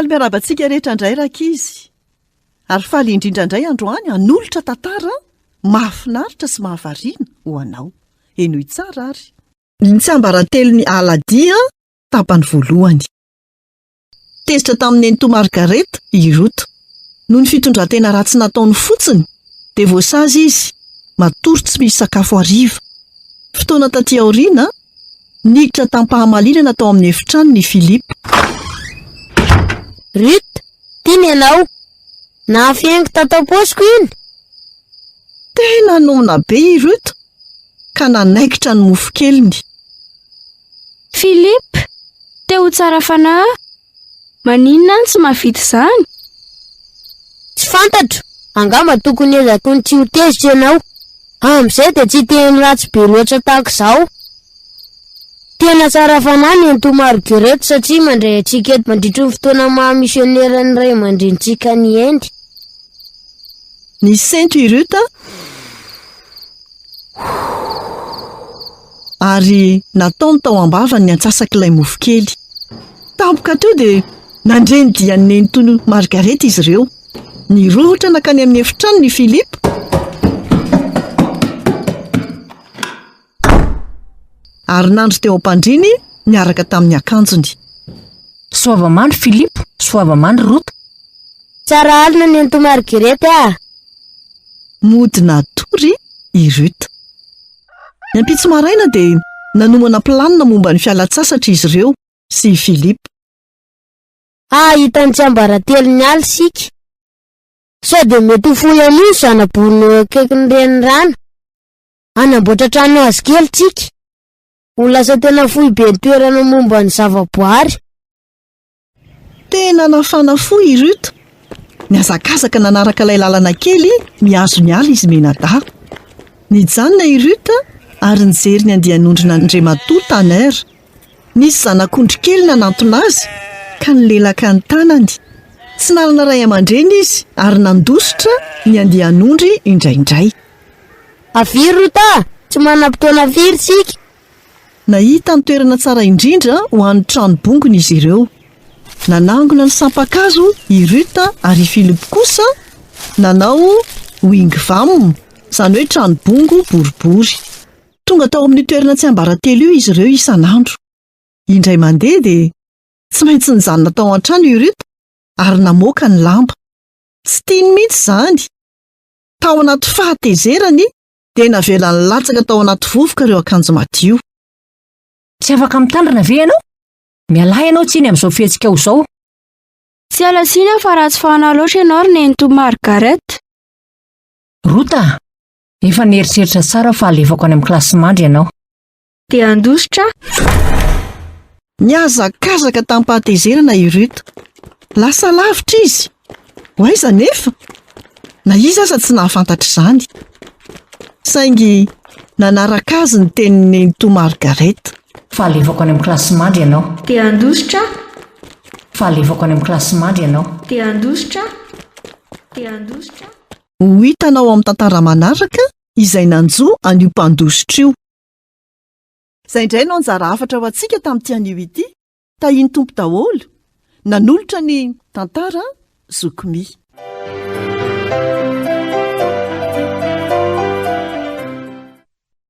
Faly miarabantsika rehetra indray rakizy. Ary faly indrindrandray androany hanolotra tantara mahafinaritra sy mahavariana ho anao. Enoy tsara ary. Ny tsiambaratelon'ny Aladia tapany voalohany. Tezitra tamin'ny Nenito Margareta Iroto. Noho ny fitondrantena ratsy nataony fotsiny, dia voasazy izy, matory tsy misy sakafo hariva. Fotoana taty aoriana, niditra tampahamalina tao amin'ny efitrano ny Philippe. Rut, tiany ianao. Nahafiaingo tataposiko iny. Tena nomina be Iroto, ka nanaikitra ny mofo keliny. Philippe, teo tsara fanahy. Maninona ny tsy mahavita izany? Tsy fantatro, angamba tokony ezako ny tsy ho tezitra ianao. Amin'izay dia tsy teny ratsy be loatra tahaka izao. Tena tsara fanahy ny Nenito Margareta satria mandray antsika eto mandritra ny fotoana mahamisioneran'ny ray aman-drenitsika ny Endy. Ny Saint Iroto ary nataony tao ambavany ny antsasak'ilay mofo kely. Tampoka teo dia nandreny dian'ny Nenito Margareta izy ireo. Nirohitra nakany amin'ny efitrano ny Philippe. Ary nandro teo am-pandriny niaraka tamin'ny akanjony. Soavamandry Philippe, soavamandry Rota. Tsara alina ny Nenito Margareta. Mody natory Iroto. Ny ampitso maraina dia nanomana planina momba ny fialan-tsasatra izy ireo sy Philippe. Hitan'ny tsiambaratelon'ny aly sika. Sao dia mety ho fohy an'io zana-bono akaikin'ny renirano. Anamboatra trano azy kely tsika. Ho lasa tena fohy be ny toerana momba ny zavaboary. Tena nafana fohy Iroto. Niazakazaka nanaraka ilay lalana kely mihazo ny ala izy menada. Nijanona Iroto ary nijery ny andian'ondrina Andriamatoa Taner. Nisy zanak'ondry kely nanantona azy ka nilelaka ny tanany. Tsy nanana ray aman-dreny izy ary nandositra ny andian'ondry indraindray. Avy Rota, tsy manam-potoana firy sika. Nahita ny toerana tsara indrindra ho an'ny tranobongony izy ireo. Nanangona ny sampakazo Iroto ary Philippe kosa nanao wingvam, izany hoe tranobongo boribory. Tonga tao amin'ny toerana tsy ambaratelo io izy ireo isan'andro. Indray mandeha dia tsy maintsy nijanona tao an-trano Iroto ary namoaka ny lamba. Tsy tiany mihitsy izany. Tao anaty fahatezerany dia navela nilatsaka tao anaty vovoka ireo akanjo madio. Tsy afaka mitandrina ve ianao? Mialahy ianao tsiny amin'izao fihetsika ho izao. Tsy alasiana fa ratsy fanahy loatra ianao ry Nenito Margareta. Rota, efa nieritreritra tsara fa alefako any amin'ny kilasy mandry ianao. Dia andositra? Niazakazaka tampahatezerana Iroto. Lasa lavitra izy. Hoaiza nefa? Na iza aza tsy nahafantatra izany. Saingy nanaraka azy ny tenin'ny Nenito Margareta. Fa alefako any amin'ny kilasy mandry ianao. Dia andositra? Fa alefako any amin'ny kilasy mandry ianao. Dia andositra? Dia andositra? Ho hitanao amin'ny tantara manaraka izay nanjo an'io mpandositra io. Izay indray no anjara hafatra ho antsika tamin'ity anio ity. Tahiny tompo daholo. Nanolotra ny tantara Zokomy.